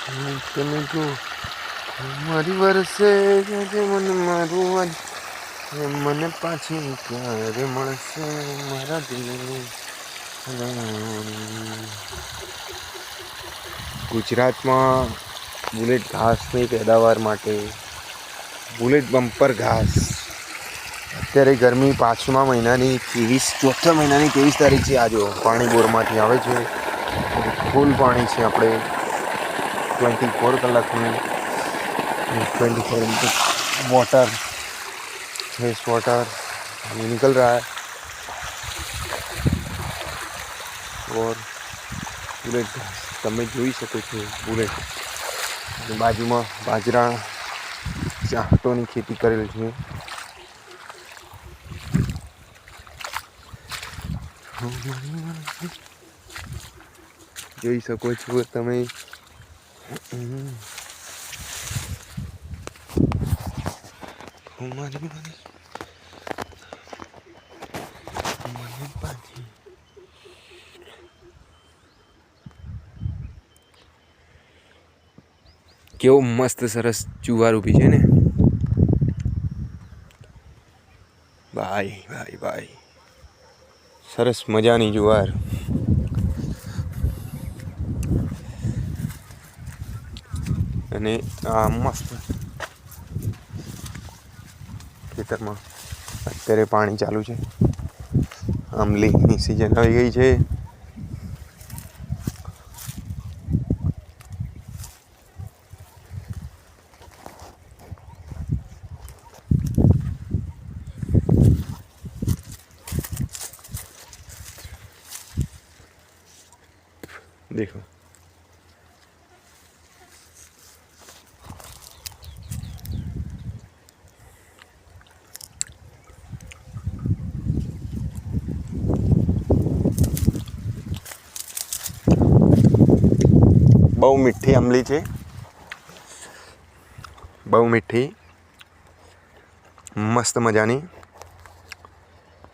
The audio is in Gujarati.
તમે જો મારી વરસે મને મારું મને પાછી ક્યારે મળશે મારા દિલની. ગુજરાતમાં બુલેટ ઘાસની પેદાવાર માટે બુલેટ બમ્પર ઘાસ. અત્યારે ગરમી 5મા મહિનાની 24 મહિનાની 23 તારીખ છે. આજો પાણી બોરમાંથી આવે છે, ફૂલ પાણી છે. આપણે 24 કલાકનું 24 वाटर फ्रेश वाटर निकल रहा है और बुलेट તમે જોઈ શકો છો. બુલેટ બાજુમાં બાજરા ચાહતોની ખેતી કરેલ છે. જોઈ શકો છો તમે. કેવો મસ્ત સરસ જુવાર ઊભી છે ને ભાઈ. ભાઈ ભાઈ સરસ મજાની જુવાર. અને આ મસ્ત ખેતરમાં અત્યારે પાણી ચાલુ છે. આંબલીની સિઝન આવી ગઈ છે. देखो બહુ મીઠી આંબલી છે, બહુ મીઠી મસ્ત મજાની.